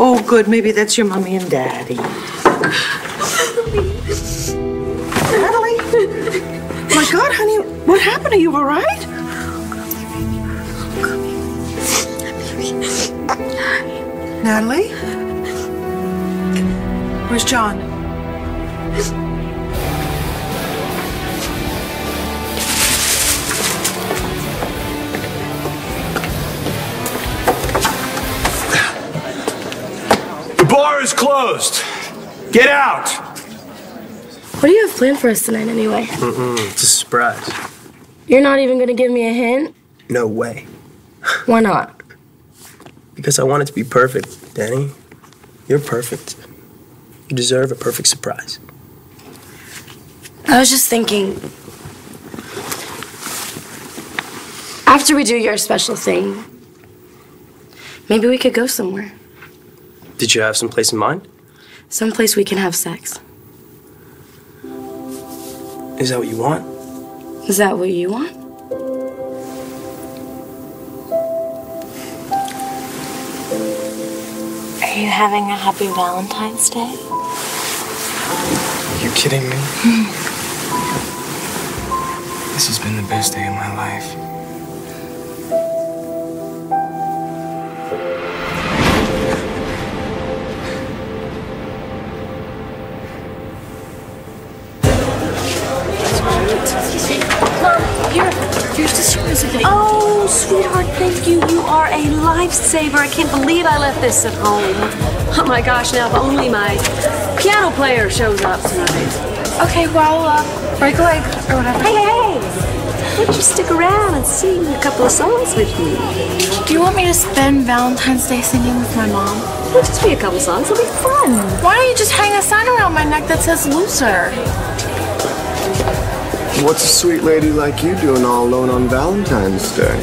Oh, good. Maybe that's your mommy and daddy. Natalie? My God, honey, what happened? Are you all right? Natalie? Where's John? The bar is closed. Get out. What do you have planned for us tonight anyway? It's a surprise. You're not even gonna give me a hint? No way. Why not? Because I want it to be perfect, Danny. You're perfect. You deserve a perfect surprise. I was just thinking, after we do your special thing, maybe we could go somewhere. Did you have some place in mind? Someplace we can have sex. Is that what you want? Is that what you want? Are you having a happy Valentine's Day? Are you kidding me? This has been the best day of my life. Here's the certificate. Oh, sweetheart, thank you. You are a lifesaver. I can't believe I left this at home. Oh my gosh, now if only my piano player shows up tonight. Okay, well, break a leg or whatever. Hey, why don't you stick around and sing a couple of songs with me? Do you want me to spend Valentine's Day singing with my mom? It'll just be a couple songs. It'll be fun. Why don't you just hang a sign around my neck that says loser? What's a sweet lady like you doing all alone on Valentine's Day?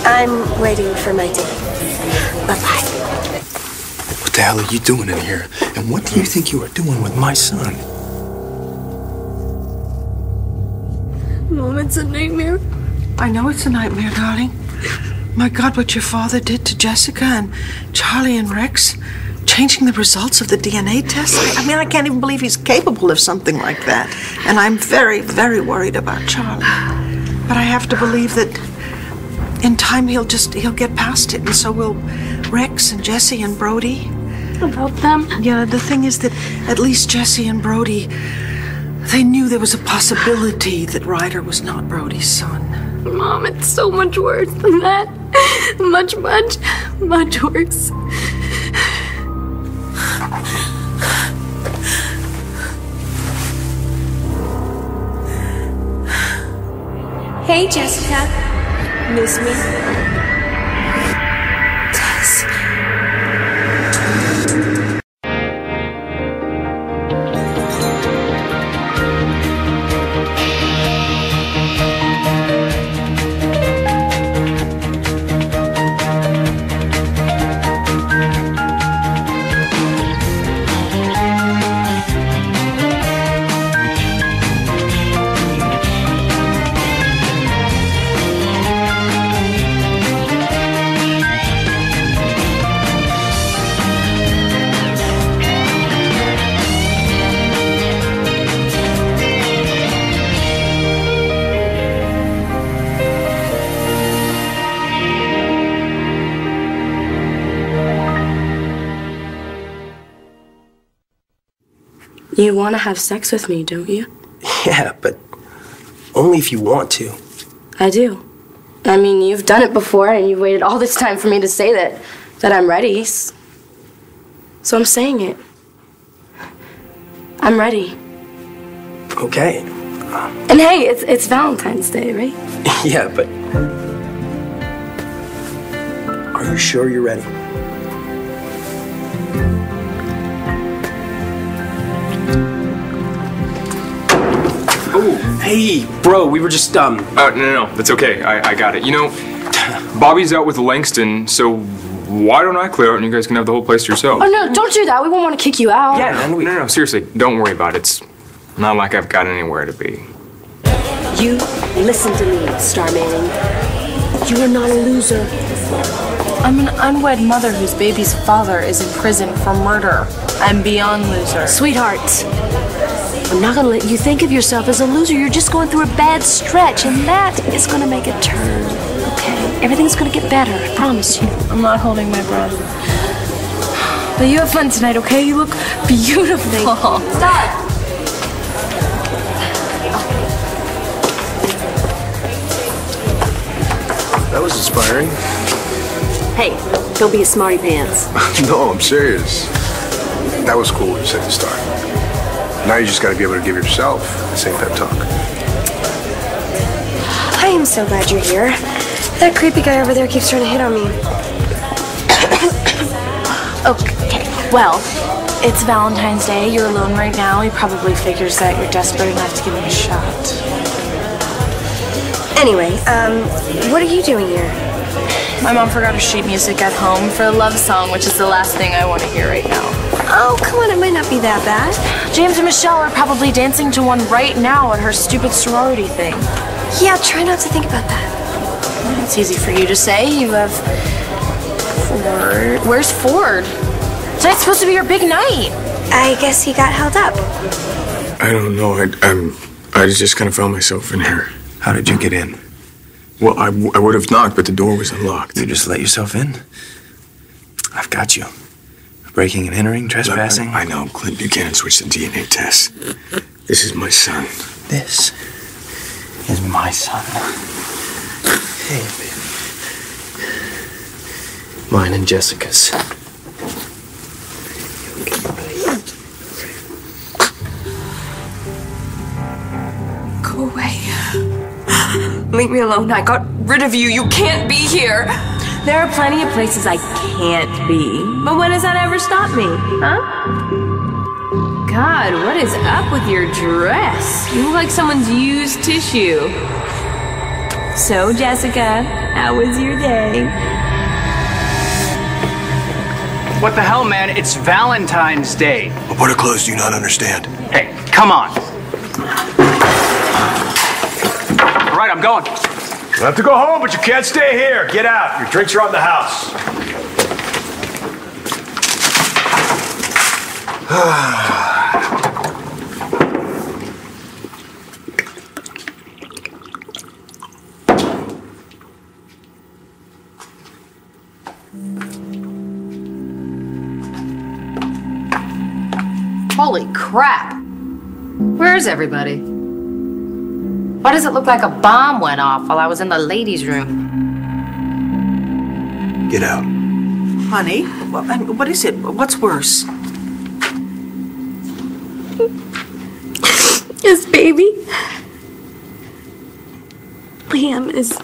I'm waiting for my date. Bye-bye. What the hell are you doing in here? And what do you think you are doing with my son? Mom, it's a nightmare. I know it's a nightmare, darling. My God, what your father did to Jessica and Charlie and Rex, changing the results of the DNA test. I mean, I can't even believe he's capable of something like that. And I'm very, very worried about Charlie. But I have to believe that in time he'll get past it, and so will Rex and Jesse and Brody. About them? Yeah, the thing is that at least Jesse and Brody, they knew there was a possibility that Ryder was not Brody's son. Mom, it's so much worse than that. Much, much, much worse. Hey, Jessica. Miss me? Tess. You want to have sex with me, don't you? Yeah, but only if you want to. I do. I mean, you've done it before, and you've waited all this time for me to say that I'm ready. So I'm saying it. I'm ready. Okay. And hey, it's Valentine's Day, right? Yeah, but are you sure you're ready? Oh, Hey, bro, we were just, no, that's okay. I got it. You know, Bobby's out with Langston, so why don't I clear out and you guys can have the whole place to yourselves? Oh, no, don't do that. We won't want to kick you out. Yeah, man, No, seriously, don't worry about it. It's not like I've got anywhere to be. You listen to me, Starman. You are not a loser. I'm an unwed mother whose baby's father is in prison for murder. I'm beyond loser. Sweetheart, I'm not gonna let you think of yourself as a loser. You're just going through a bad stretch, and that is gonna make a turn. Okay? Everything's gonna get better, I promise you. I'm not holding my breath. But you have fun tonight, okay? You look beautiful. Stop! That was inspiring. Hey, don't be a smarty pants. No, I'm serious. That was cool what you said to start. Now you just gotta be able to give yourself the same pep talk. I am so glad you're here. That creepy guy over there keeps trying to hit on me. Okay, well, it's Valentine's Day. You're alone right now. He probably figures that you're desperate enough to give him a shot. Anyway, what are you doing here? My mom forgot her sheet music at home for a love song, which is the last thing I want to hear right now. Oh, come on, it might not be that bad. James and Michelle are probably dancing to one right now at her stupid sorority thing. Yeah, try not to think about that. It's easy for you to say. You have Ford. Where's Ford? Tonight's supposed to be your big night. I guess he got held up. I don't know. I just kind of found myself in here. How did you get in? Well, I would have knocked, but the door was unlocked. You just let yourself in? I've got you. Breaking and entering, trespassing. Look, I know, Clint Buchanan switched the DNA test. This is my son. This is my son. Hey, baby. Mine and Jessica's. Go away. Leave me alone. I got rid of you. You can't be here. There are plenty of places I can't be. But when does that ever stop me, huh? God, what is up with your dress? You look like someone's used tissue. So, Jessica, how was your day? What the hell, man? It's Valentine's Day. What are clothes do you not understand? Hey, come on. All right, I'm going. You have to go home, but you can't stay here. Get out. Your drinks are on the house. Holy crap! Where is everybody? Why does it look like a bomb went off while I was in the ladies' room? Get out. Honey, what is it? What's worse? His baby. Liam is...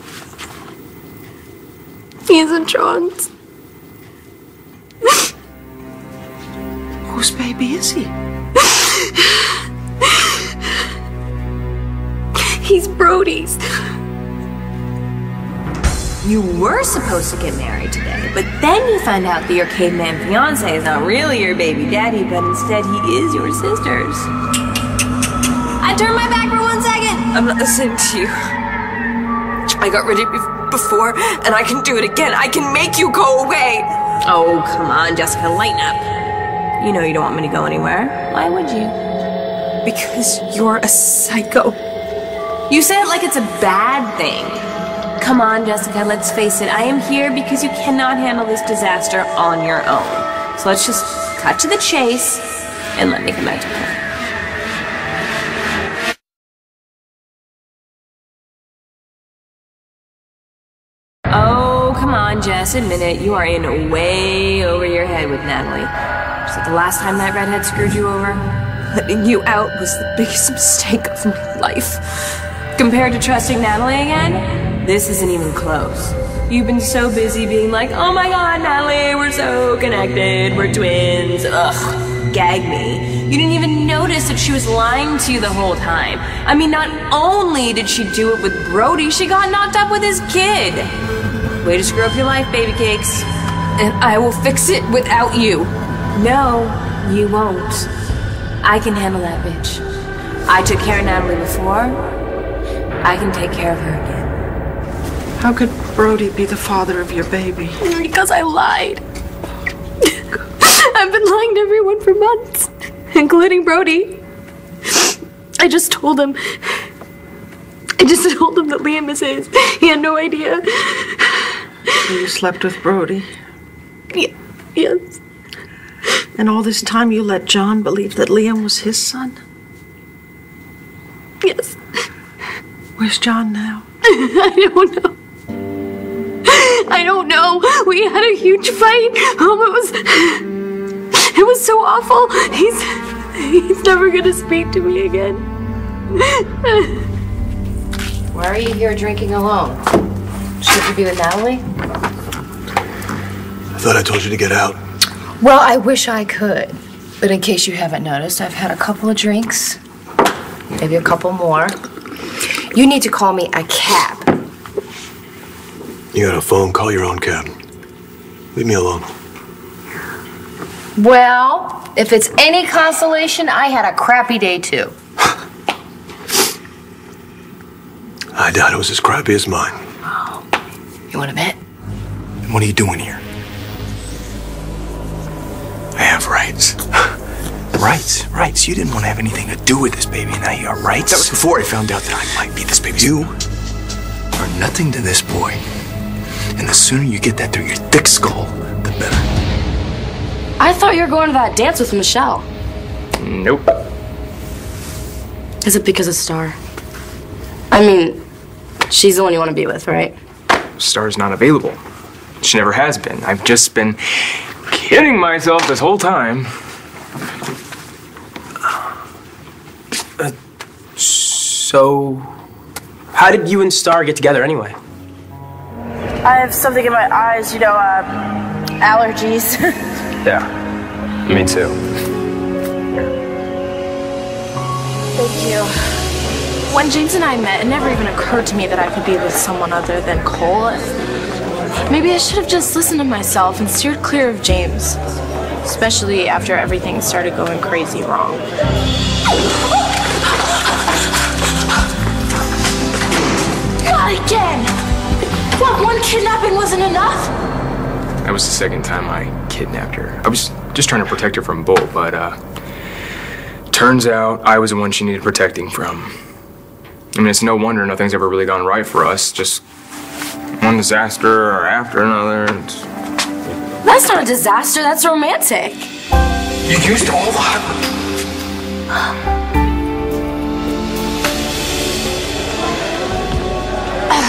He's in drugs. Whose baby is he? He's Brody's. You were supposed to get married today, but then you found out that your caveman fiance is not really your baby daddy, but instead he is your sister's. I turned my back for 1 second. I'm not listening to you. I got rid of you before, and I can do it again. I can make you go away. Oh, come on, Jessica, lighten up. You know you don't want me to go anywhere. Why would you? Because you're a psycho. You say it like it's a bad thing. Come on, Jessica, let's face it. I am here because you cannot handle this disaster on your own. So let's just cut to the chase and let me come back to play. Oh, come on, Jess, admit it. You are in way over your head with Natalie. Was it the last time that redhead screwed you over? Letting you out was the biggest mistake of my life. Compared to trusting Natalie again, this isn't even close. You've been so busy being like, oh my god, Natalie, we're so connected, we're twins, ugh, gag me. You didn't even notice that she was lying to you the whole time. I mean, not only did she do it with Brody, she got knocked up with his kid. Way to screw up your life, baby cakes. And I will fix it without you. No, you won't. I can handle that bitch. I took care of Natalie before. I can take care of her again. How could Brody be the father of your baby? Because I lied. I've been lying to everyone for months, including Brody. I just told him that Liam is his. He had no idea. You slept with Brody? Yes. And all this time you let John believe that Liam was his son? Yes. Where's John now? I don't know. I don't know. We had a huge fight. It was so awful. He's never gonna speak to me again. Why are you here drinking alone? Should you be with Natalie? I thought I told you to get out. Well, I wish I could. But in case you haven't noticed, I've had a couple of drinks. Maybe a couple more. You need to call me a cab. You got a phone, call your own cab. Leave me alone. Well, if it's any consolation, I had a crappy day too. I doubt it was as crappy as mine. Oh. You want to bet? And what are you doing here? I have rights. Rights. You didn't want to have anything to do with this baby, and now you got rights? That was before I found out that I might be this baby. You are nothing to this boy. And the sooner you get that through your thick skull, the better. I thought you were going to that dance with Michelle. Nope. Is it because of Star? I mean, she's the one you want to be with, right? Star's not available. She never has been. I've just been kidding myself this whole time. So, how did you and Star get together anyway? I have something in my eyes, allergies. Yeah, me too. Thank you. When James and I met, it never even occurred to me that I could be with someone other than Cole. Maybe I should have just listened to myself and steered clear of James. Especially after everything started going crazy wrong. Not again! What, one kidnapping wasn't enough? That was the second time I kidnapped her. I was just trying to protect her from Bolt, but turns out I was the one she needed protecting from. I mean, it's no wonder nothing's ever really gone right for us. Just one disaster after another. That's not a disaster, that's romantic. You used all that?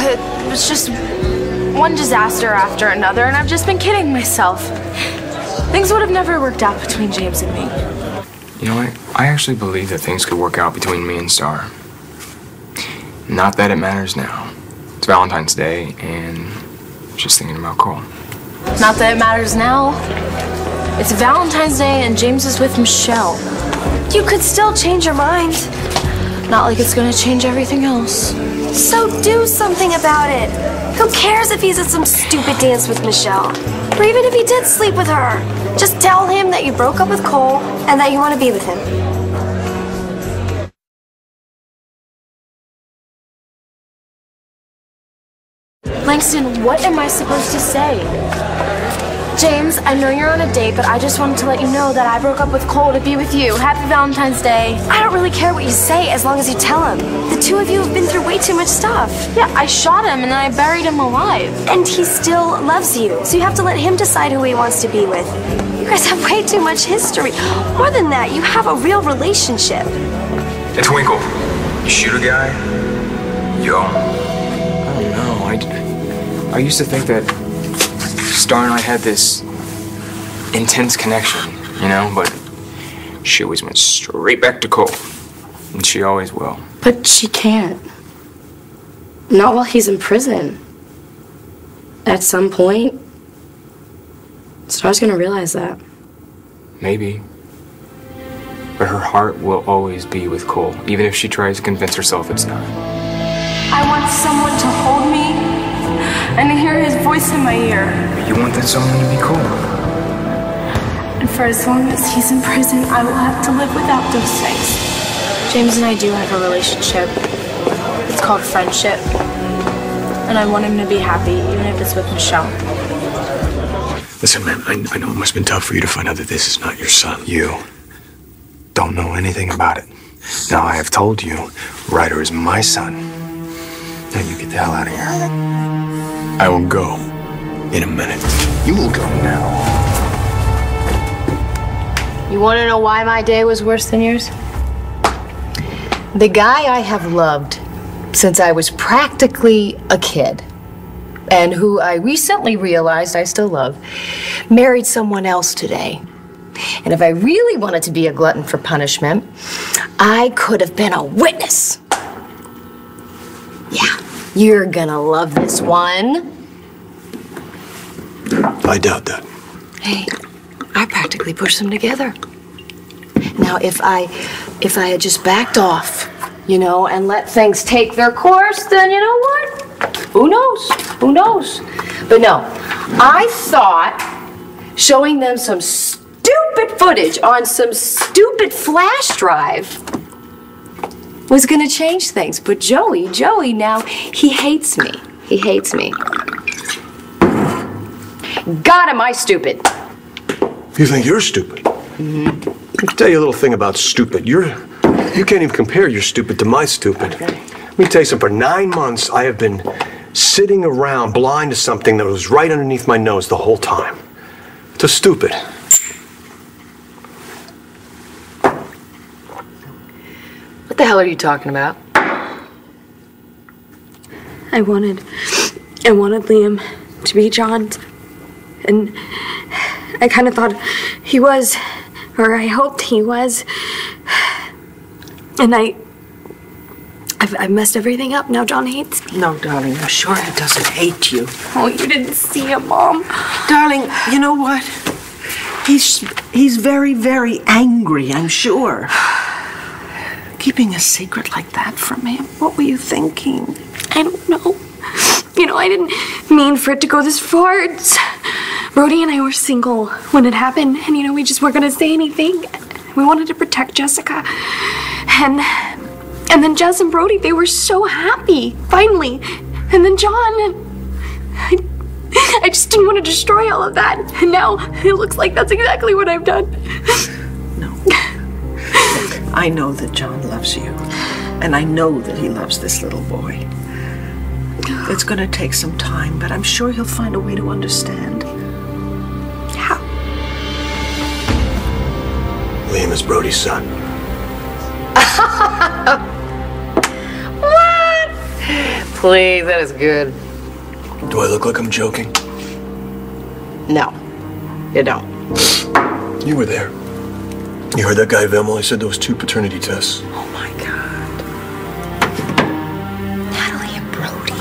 It was just one disaster after another, and I've just been kidding myself. Things would have never worked out between James and me. You know what? I actually believe that things could work out between me and Star. Not that it matters now. It's Valentine's Day, and just thinking about Cole. Not that it matters now. It's Valentine's Day, and James is with Michelle. You could still change your mind. Not like it's gonna change everything else. So do something about it. Who cares if he's at some stupid dance with Michelle? Or even if he did sleep with her. Just tell him that you broke up with Cole and that you want to be with him. Langston, what am I supposed to say? James, I know you're on a date, but I just wanted to let you know that I broke up with Cole to be with you. Happy Valentine's Day. I don't really care what you say as long as you tell him. The two of you have been through way too much stuff. Yeah, I shot him and then I buried him alive. And he still loves you, so you have to let him decide who he wants to be with. You guys have way too much history. More than that, you have a real relationship. Hey, Twinkle, you shoot a guy? Yo. I don't know. I used to think that Star and I had this intense connection, you know, but she always went straight back to Cole. And she always will. But she can't. Not while he's in prison. At some point, Star's gonna realize that. Maybe. But her heart will always be with Cole, even if she tries to convince herself it's not. I want someone to hold me and to hear his voice in my ear. You want that someone to be Cole. And for as long as he's in prison, I will have to live without those things. James and I do have a relationship. It's called friendship. and I want him to be happy, even if it's with Michelle. Listen, man, I know it must have been tough for you to find out that this is not your son. You don't know anything about it. Now, I have told you, Ryder is my son. Now you get the hell out of here. I will go in a minute. You will go now. You want to know why my day was worse than yours? The guy I have loved since I was practically a kid, and who I recently realized I still love, married someone else today. And if I really wanted to be a glutton for punishment, I could have been a witness. Yeah, you're gonna love this one. I doubt that. Hey, I practically pushed them together. Now, if I had just backed off, you know, and let things take their course, then you know what? Who knows? Who knows? But no, I thought showing them some stupid footage on some stupid flash drive was gonna change things. But Joey now, he hates me. He hates me. God, am I stupid? You think you're stupid? Mm-hmm. Let me tell you a little thing about stupid. You can't even compare your stupid to my stupid. Okay. Let me tell you something. For 9 months, I have been sitting around blind to something that was right underneath my nose the whole time. To stupid. What the hell are you talking about? I wanted Liam to be John's. And I kind of thought he was, or I hoped he was. And I messed everything up. Now John hates me. No, darling, I'm sure he doesn't hate you. Oh, you didn't see him, Mom. Darling, you know what? He's very, very angry, I'm sure. Keeping a secret like that from him, what were you thinking? I don't know. You know, I didn't mean for it to go this far. Brody and I were single when it happened, and you know, we just weren't gonna say anything. We wanted to protect Jessica. And then Jess and Brody, they were so happy, finally. And then John, I just didn't want to destroy all of that. And now it looks like that's exactly what I've done. No. Look, I know that John loves you. And I know that he loves this little boy. It's gonna take some time, but I'm sure he'll find a way to understand. How? Liam is Brody's son. What? Please, that is good. Do I look like I'm joking? No, you don't. You were there. You heard that guy Vimmel? He said there was 2 paternity tests. Oh my God. Natalie and Brody.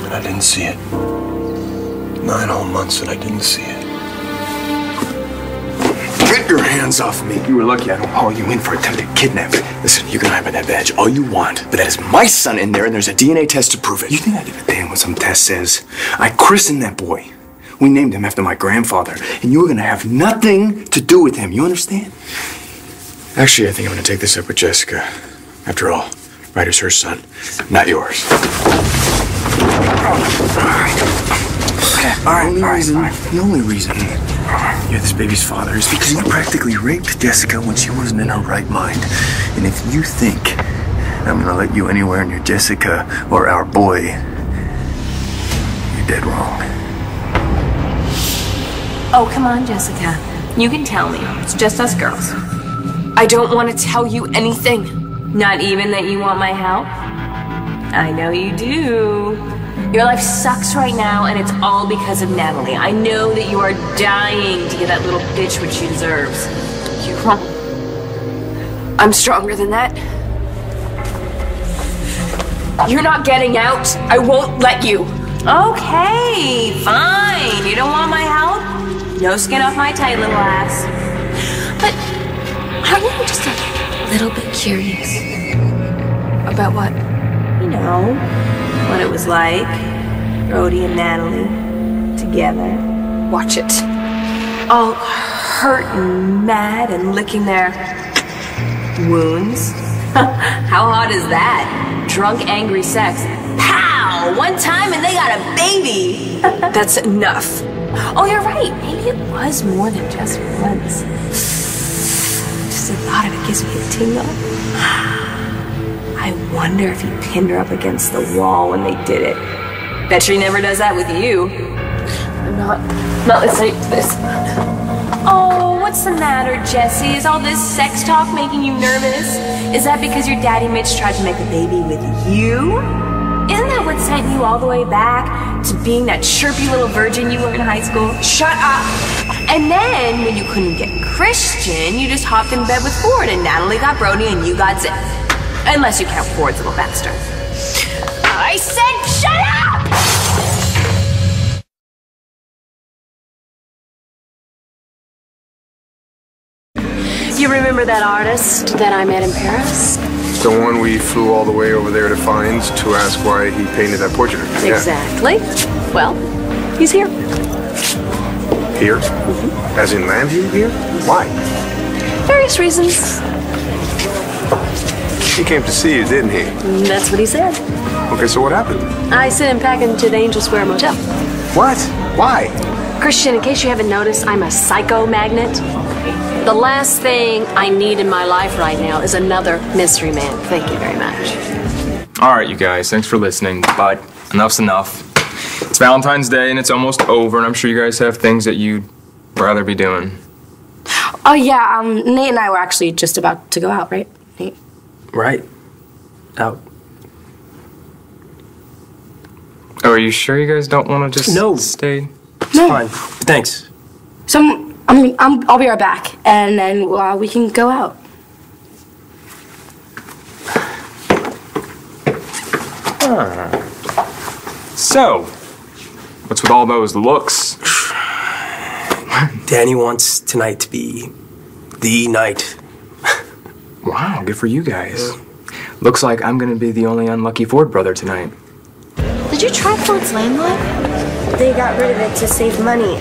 And I didn't see it. 9 whole months and I didn't see it. Get your hands off me. You were lucky I don't haul you in for attempted kidnapping. Listen, you can hide by that badge all you want, but that is my son in there and there's a DNA test to prove it. You think I give a damn what some test says? I christened that boy. We named him after my grandfather, and you were gonna have nothing to do with him, you understand? Actually, I think I'm gonna take this up with Jessica. After all, Ryder's her son, not yours. All right. The only reason you're this baby's father is because you practically raped Jessica when she wasn't in her right mind. And if you think I'm gonna let you anywhere near Jessica or our boy, you're dead wrong. Oh, come on, Jessica. You can tell me. It's just us girls. I don't want to tell you anything. Not even that you want my help? I know you do. Your life sucks right now, and it's all because of Natalie. I know that you are dying to give that little bitch what she deserves. You're wrong. I'm stronger than that. You're not getting out. I won't let you. Okay, fine. You don't want my help? No skin off my tight little ass. But aren't you just a little bit curious? About what? You know, what it was like. Brody and Natalie together. Watch it. All hurt and mad and licking their wounds. How hot is that? Drunk, angry sex. Pow! Wow, one time and they got a baby. That's enough. Oh, you're right. Maybe it was more than just once. Just the thought of it gives me a tingle. I wonder if he pinned her up against the wall when they did it. Bet she never does that with you. I'm not listening to this. Oh, what's the matter, Jesse? Is all this sex talk making you nervous? Is that because your daddy Mitch tried to make a baby with you? Isn't that what sent you all the way back to being that chirpy little virgin you were in high school? Shut up! And then, when you couldn't get Christian, you just hopped in bed with Ford, and Natalie got Brody, and you got Zip. Unless you count Ford's little bastard. I said shut up! You remember that artist that I met in Paris? The one we flew all the way over there to find to ask why he painted that portrait. Yeah. Exactly. Well, he's here. Here? As in land here? Why? Various reasons. He came to see you, didn't he? That's what he said. Okay, so what happened? I sent him packing to the Angel Square Motel. What? Why? Christian, in case you haven't noticed, I'm a psycho magnet. The last thing I need in my life right now is another mystery man. Thank you very much. All right, you guys, thanks for listening, but enough's enough. It's Valentine's Day and it's almost over, and I'm sure you guys have things that you'd rather be doing. Oh yeah, Nate and I were actually just about to go out, right, Nate? Right. Out. Oh, are you sure you guys don't want to just stay? It's fine. Thanks. So I'll be right back, and then we can go out. So, what's with all those looks? Danny wants tonight to be the night. Wow, good for you guys. Looks like I'm gonna be the only unlucky Ford brother tonight. Did you try Ford's landline? They got rid of it to save money.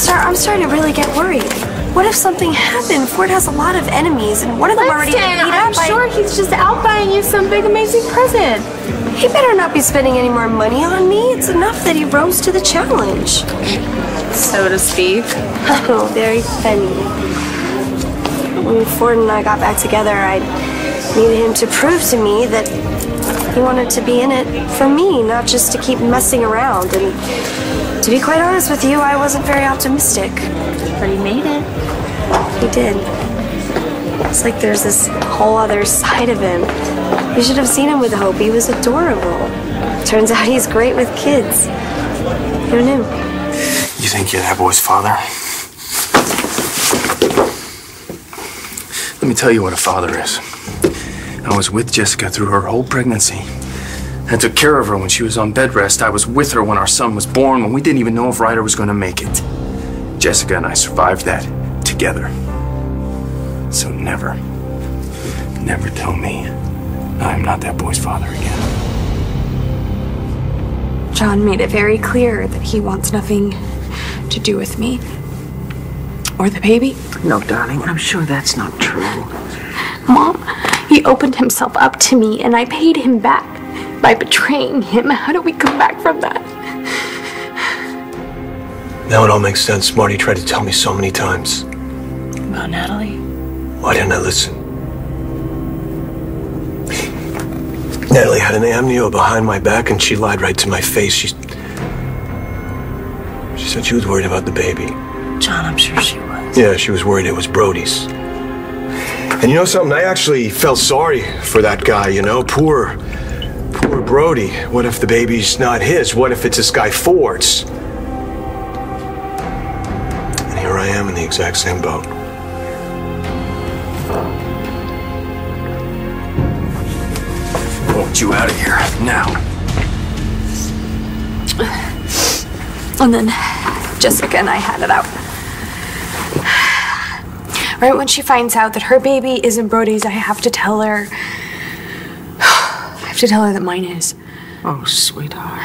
I'm starting to really get worried. What if something happened? Ford has a lot of enemies, and one of them already got beat up. I'm sure he's just out buying you some big amazing present. He better not be spending any more money on me. It's enough that he rose to the challenge. So to speak. Oh, very funny. When Ford and I got back together, I needed him to prove to me that he wanted to be in it for me, not just to keep messing around. And to be quite honest with you, I wasn't very optimistic. But he made it. He did. It's like there's this whole other side of him. You should have seen him with Hope. He was adorable. Turns out he's great with kids. Who knew? You think you're that boy's father? Let me tell you what a father is. I was with Jessica through her whole pregnancy. I took care of her when she was on bed rest. I was with her when our son was born, when we didn't even know if Ryder was going to make it. Jessica and I survived that together. So never tell me I'm not that boy's father again. John made it very clear that he wants nothing to do with me. Or the baby. No, darling, I'm sure that's not true. Mom, he opened himself up to me and I paid him back by betraying him. How do we come back from that? Now it all makes sense. Marty tried to tell me so many times. About Natalie? Why didn't I listen? Natalie had an amnio behind my back and she lied right to my face. She said she was worried about the baby. John, I'm sure she was. Yeah, she was worried it was Brody's. And you know something? I actually felt sorry for that guy, you know? Poor Brody. What if the baby's not his? What if it's this guy Ford's? And here I am in the exact same boat. I want you out of here, now. And then Jessica and I had it out. Right when she finds out that her baby isn't Brody's, I have to tell her. I have to tell her that mine is. Oh, sweetheart.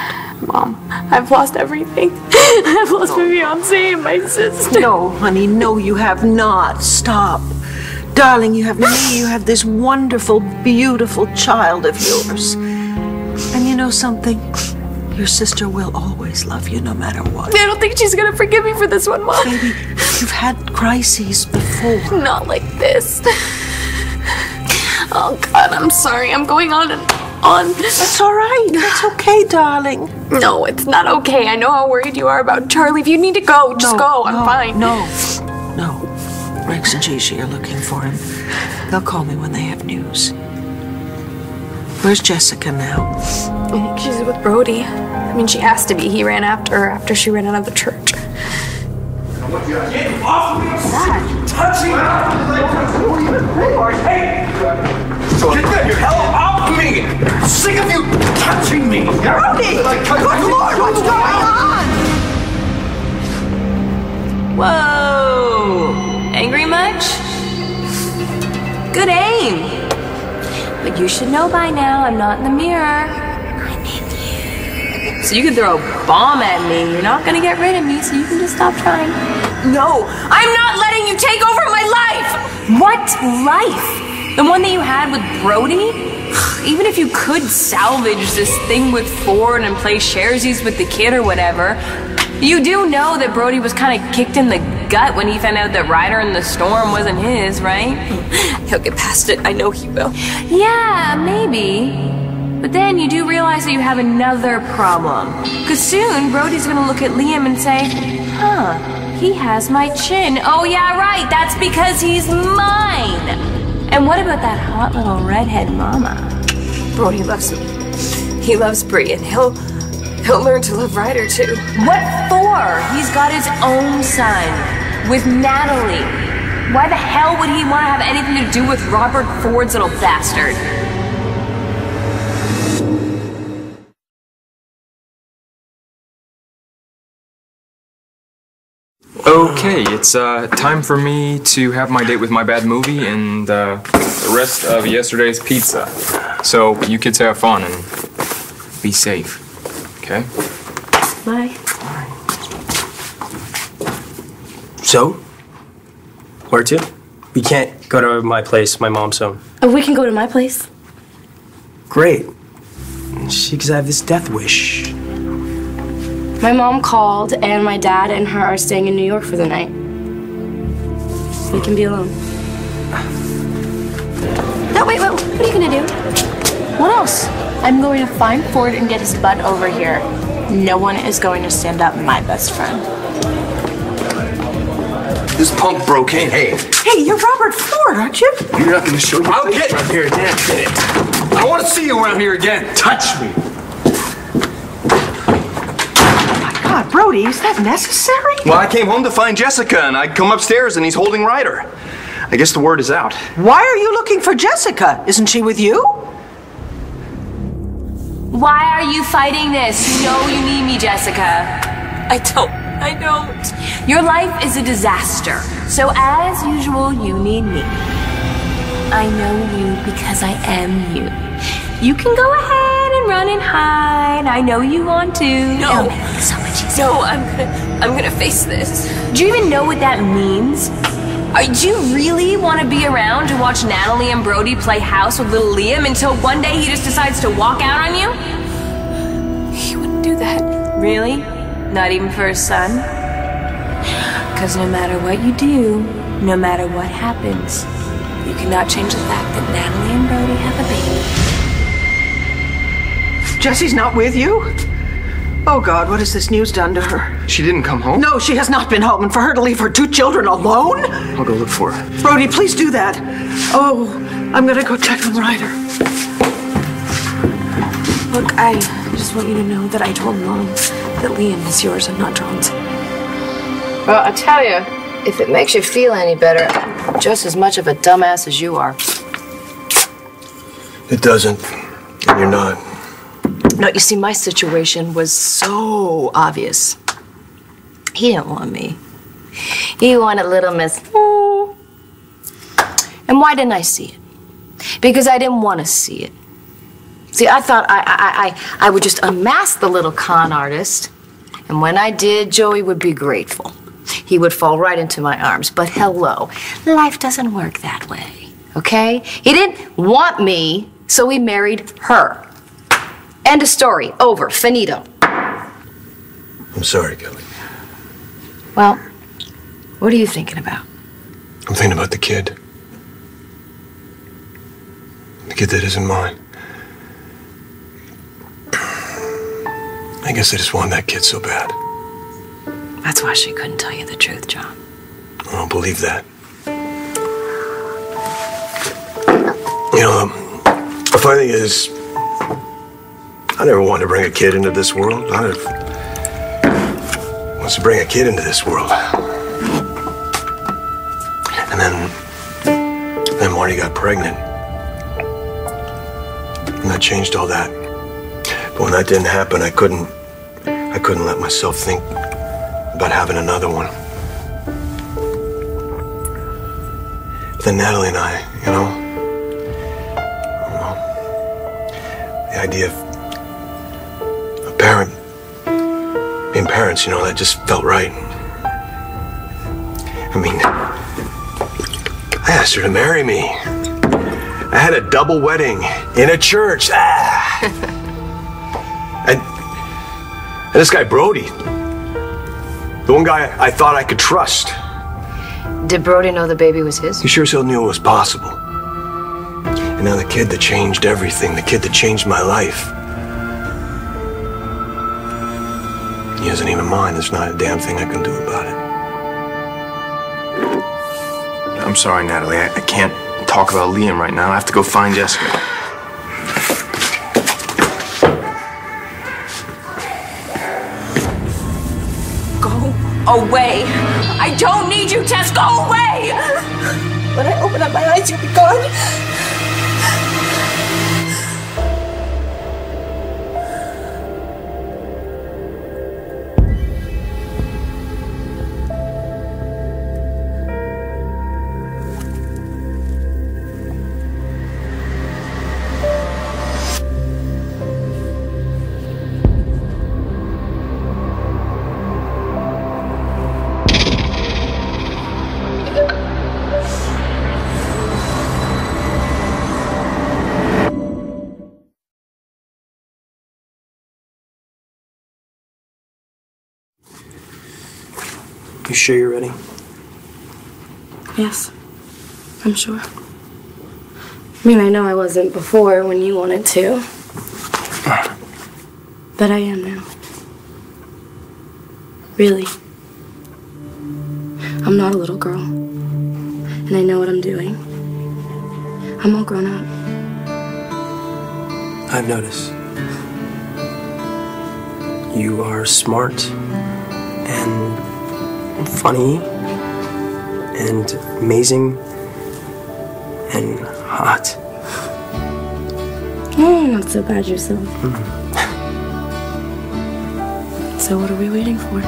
Mom, I've lost everything. I've lost my fiancé and my sister. No, honey, no, you have not. Stop. Darling, you have me. You have this wonderful, beautiful child of yours. And you know something? Your sister will always love you no matter what. I don't think she's gonna forgive me for this one, Mom. Baby, you've had crises before. Not like this. Oh, God, I'm sorry. I'm going on and on. That's all right. That's okay, darling. No, it's not okay. I know how worried you are about Charlie. If you need to go, just go. I'm fine. No. Rex and Gigi are looking for him. They'll call me when they have news. Where's Jessica now? I think she's with Brody. I mean, she has to be. He ran after her after she ran out of the church. Get off me! Stop touching me! Hey! Get the hell off me! I'm sick of you touching me! Brody! Good Lord, what's going on? Whoa! Angry much? Good aim. But you should know by now I'm not in the mirror. I'm in you. So you can throw a bomb at me. You're not gonna get rid of me, so you can just stop trying. No, I'm not letting you take over my life! What life? The one that you had with Brody? Even if you could salvage this thing with Ford and play sharesies with the kid or whatever, you do know that Brody was kind of kicked in the gut when he found out that Ryder in the Storm wasn't his, right? He'll get past it. I know he will. Yeah, maybe. But then you do realize that you have another problem. Because soon, Brody's gonna look at Liam and say, huh, he has my chin. Oh yeah, right, that's because he's mine. And what about that hot little redhead mama? Brody loves me. He loves Bree, and he'll learn to love Ryder too. What for? He's got his own son with Natalie. Why the hell would he want to have anything to do with Robert Ford's little bastard? Okay, it's time for me to have my date with my bad movie and the rest of yesterday's pizza. So you kids have fun and be safe, okay? Bye. So? Where to? We can't go to my place, my mom's home. Oh, we can go to my place. Great. Because I have this death wish. My mom called, and my dad and her are staying in New York for the night. We can be alone. No, wait, what are you gonna do? What else? I'm going to find Ford and get his butt over here. No one is going to stand up my best friend. This punk broke in. Hey, Hey, you're Robert Ford, aren't you? you're not gonna show your I'll face get around here again. Get it. I want to see you around here again. Touch me. God, Brody, is that necessary? Well, I came home to find Jessica, and I come upstairs, and he's holding Ryder. I guess the word is out. Why are you looking for Jessica? Isn't she with you? Why are you fighting this? You know you need me, Jessica. I don't. Your life is a disaster. So as usual, you need me. I know you because I am you. You can go ahead and run and hide. I know you want to. No. It'll make so much easier. No, I'm gonna face this. Do you even know what that means? Do you really want to be around to watch Natalie and Brody play house with little Liam until one day he just decides to walk out on you? He wouldn't do that. Really? Not even for his son? Because no matter what you do, no matter what happens, you cannot change the fact that Natalie and Brody have a baby. Jessie's not with you? Oh, God, what has this news done to her? She didn't come home? No, she has not been home, and for her to leave her 2 children alone? I'll go look for her. Brody, please do that. Oh, I'm gonna go check on Ryder. Look, I just want you to know that I told Mom that Liam is yours and not John's. Well, I tell you, if it makes you feel any better, I'm just as much of a dumbass as you are. It doesn't. And you're not. No, you see, my situation was so obvious. He didn't want me. He wanted little Miss. And why didn't I see it? Because I didn't want to see it. See, I thought I would just unmask the little con artist, and when I did, Joey would be grateful. He would fall right into my arms. But hello, life doesn't work that way, okay? He didn't want me, so he married her. End of story. Over. Finito. I'm sorry, Kelly. Well, what are you thinking about? I'm thinking about the kid. The kid that isn't mine. I guess I just wanted that kid so bad. That's why she couldn't tell you the truth, John. I don't believe that. You know, the funny thing is, I never wanted to bring a kid into this world. I wants to bring a kid into this world. And then Marty got pregnant. And that changed all that. But when that didn't happen, I couldn't let myself think about having another one. Then Natalie and I, you know, the idea of being parents, you know, that just felt right. I mean, I asked her to marry me. I had a double wedding in a church. And this guy, Brody, the one guy I thought I could trust. Did Brody know the baby was his? He sure as hell knew it was possible. And now the kid that changed everything, the kid that changed my life, he isn't even mine. There's not a damn thing I can do about it. I'm sorry, Natalie. I can't talk about Liam right now. I have to go find Jessica. Go away. I don't need you, Tess. Go away. When I open up my eyes, you'll be gone. You sure you're ready? Yes, I'm sure. I mean, I know I wasn't before when you wanted to. But I am now. Really. I'm not a little girl. And I know what I'm doing. I'm all grown up. I've noticed. You are smart and funny and amazing and hot. Oh, not so bad yourself. So what are we waiting for?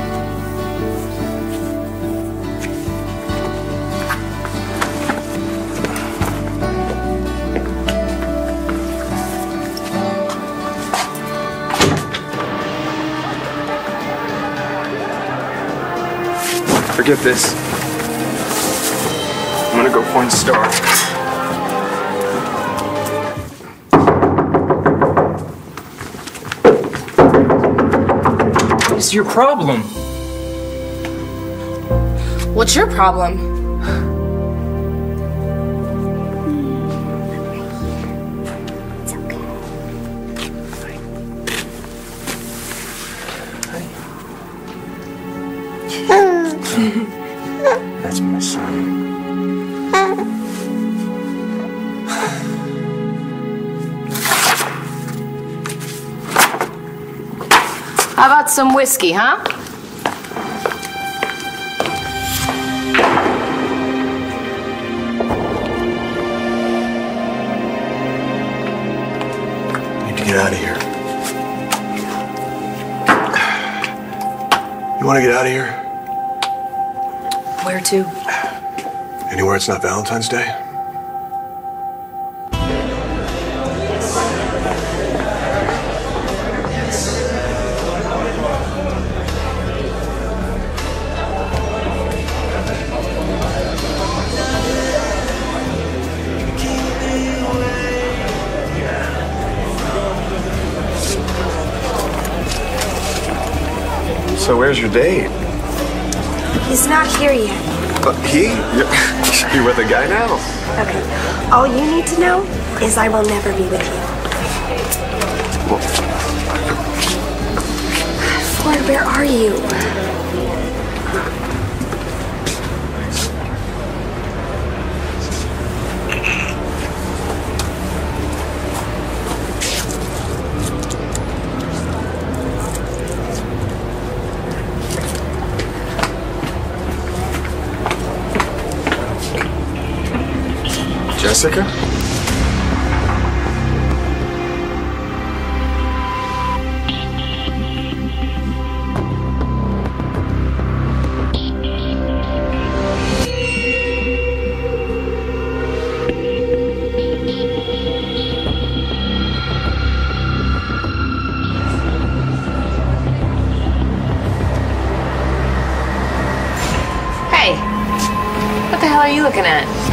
Forget this. I'm gonna go find Star. What is your problem? What's your problem? That's my son. How about some whiskey, huh? Need to get out of here. You want to get out of here? Where to? Anywhere it's not Valentine's Day? So where's your date? He's not here yet. He? You're with a guy now? Okay. All you need to know is I will never be with you. Ford, where are you? Jessica? Hey, what the hell are you looking at?